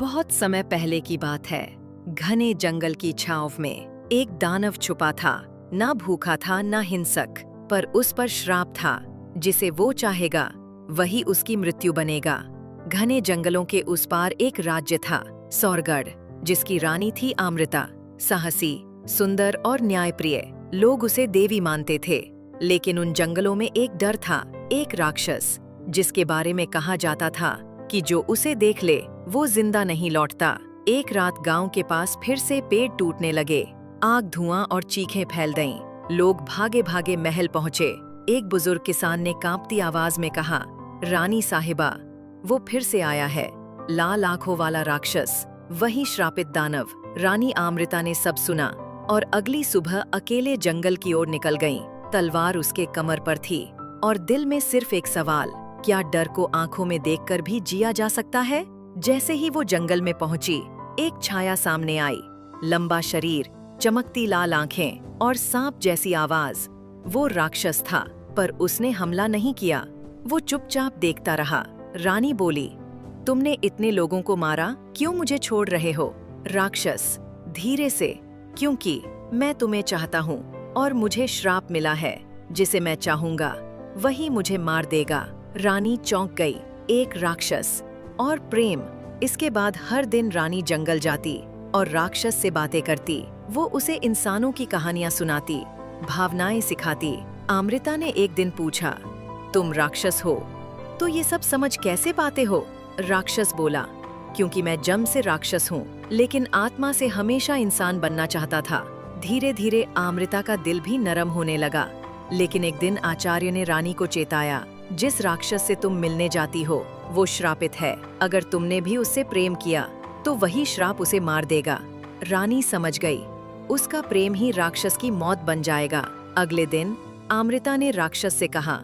बहुत समय पहले की बात है। घने जंगल की छांव में एक दानव छुपा था। ना भूखा था ना हिंसक, पर उस पर श्राप था। जिसे वो चाहेगा वही उसकी मृत्यु बनेगा। घने जंगलों के उस पार एक राज्य था, सौरगढ़, जिसकी रानी थी अमृता। साहसी, सुंदर और न्यायप्रिय। लोग उसे देवी मानते थे। लेकिन उन जंगलों में एक डर था, एक राक्षस, जिसके बारे में कहा जाता था कि जो उसे देख ले वो जिंदा नहीं लौटता। एक रात गांव के पास फिर से पेड़ टूटने लगे। आग, धुआं और चीखें फैल गईं। लोग भागे भागे महल पहुंचे। एक बुजुर्ग किसान ने कांपती आवाज में कहा, रानी साहिबा, वो फिर से आया है, लाल आंखों वाला राक्षस, वही श्रापित दानव। रानी अमृता ने सब सुना और अगली सुबह अकेले जंगल की ओर निकल गईं। तलवार उसके कमर पर थी और दिल में सिर्फ एक सवाल, क्या डर को आंखों में देखकर भी जिया जा सकता है? जैसे ही वो जंगल में पहुंची, एक छाया सामने आई। लंबा शरीर, चमकती लाल आंखें और सांप जैसी आवाज। वो राक्षस था, पर उसने हमला नहीं किया। वो चुपचाप देखता रहा। रानी बोली, तुमने इतने लोगों को मारा, क्यों मुझे छोड़ रहे हो? राक्षस धीरे से, क्योंकि मैं तुम्हें चाहता हूँ और मुझे श्राप मिला है। जिसे मैं चाहूंगा वही मुझे मार देगा। रानी चौंक गई। एक राक्षस और प्रेम। इसके बाद हर दिन रानी जंगल जाती और राक्षस से बातें करती। वो उसे इंसानों की कहानियां सुनाती, भावनाएं सिखाती। अमृता ने एक दिन पूछा, तुम राक्षस हो तो ये सब समझ कैसे पाते हो? राक्षस बोला, क्योंकि मैं जन्म से राक्षस हूँ, लेकिन आत्मा से हमेशा इंसान बनना चाहता था। धीरे धीरे अमृता का दिल भी नरम होने लगा। लेकिन एक दिन आचार्य ने रानी को चेताया, जिस राक्षस से तुम मिलने जाती हो वो श्रापित है। अगर तुमने भी उससे प्रेम किया तो वही श्राप उसे मार देगा। रानी समझ गई, उसका प्रेम ही राक्षस की मौत बन जाएगा। अगले दिन अमृता ने राक्षस से कहा,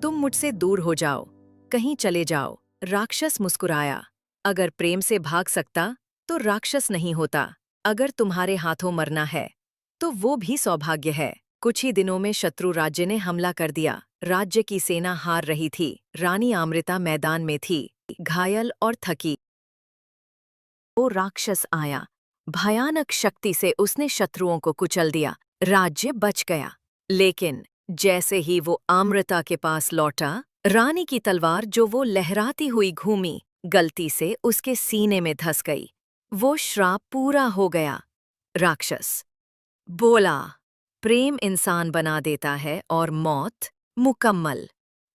तुम मुझसे दूर हो जाओ, कहीं चले जाओ। राक्षस मुस्कुराया, अगर प्रेम से भाग सकता तो राक्षस नहीं होता। अगर तुम्हारे हाथों मरना है तो वो भी सौभाग्य है। कुछ ही दिनों में शत्रु राज्य ने हमला कर दिया। राज्य की सेना हार रही थी। रानी अमृता मैदान में थी, घायल और थकी। वो राक्षस आया। भयानक शक्ति से उसने शत्रुओं को कुचल दिया। राज्य बच गया। लेकिन जैसे ही वो अमृता के पास लौटा, रानी की तलवार जो वो लहराती हुई घूमी, गलती से उसके सीने में धंस गई। वो श्राप पूरा हो गया। राक्षस बोला, प्रेम इंसान बना देता है और मौत मुकम्मल।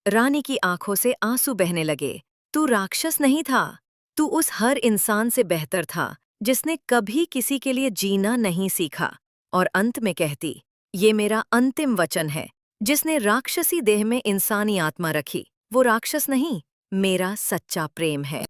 रानी की आंखों से आंसू बहने लगे। तू राक्षस नहीं था, तू उस हर इंसान से बेहतर था जिसने कभी किसी के लिए जीना नहीं सीखा। और अंत में कहती, ये मेरा अंतिम वचन है, जिसने राक्षसी देह में इंसानी आत्मा रखी वो राक्षस नहीं, मेरा सच्चा प्रेम है।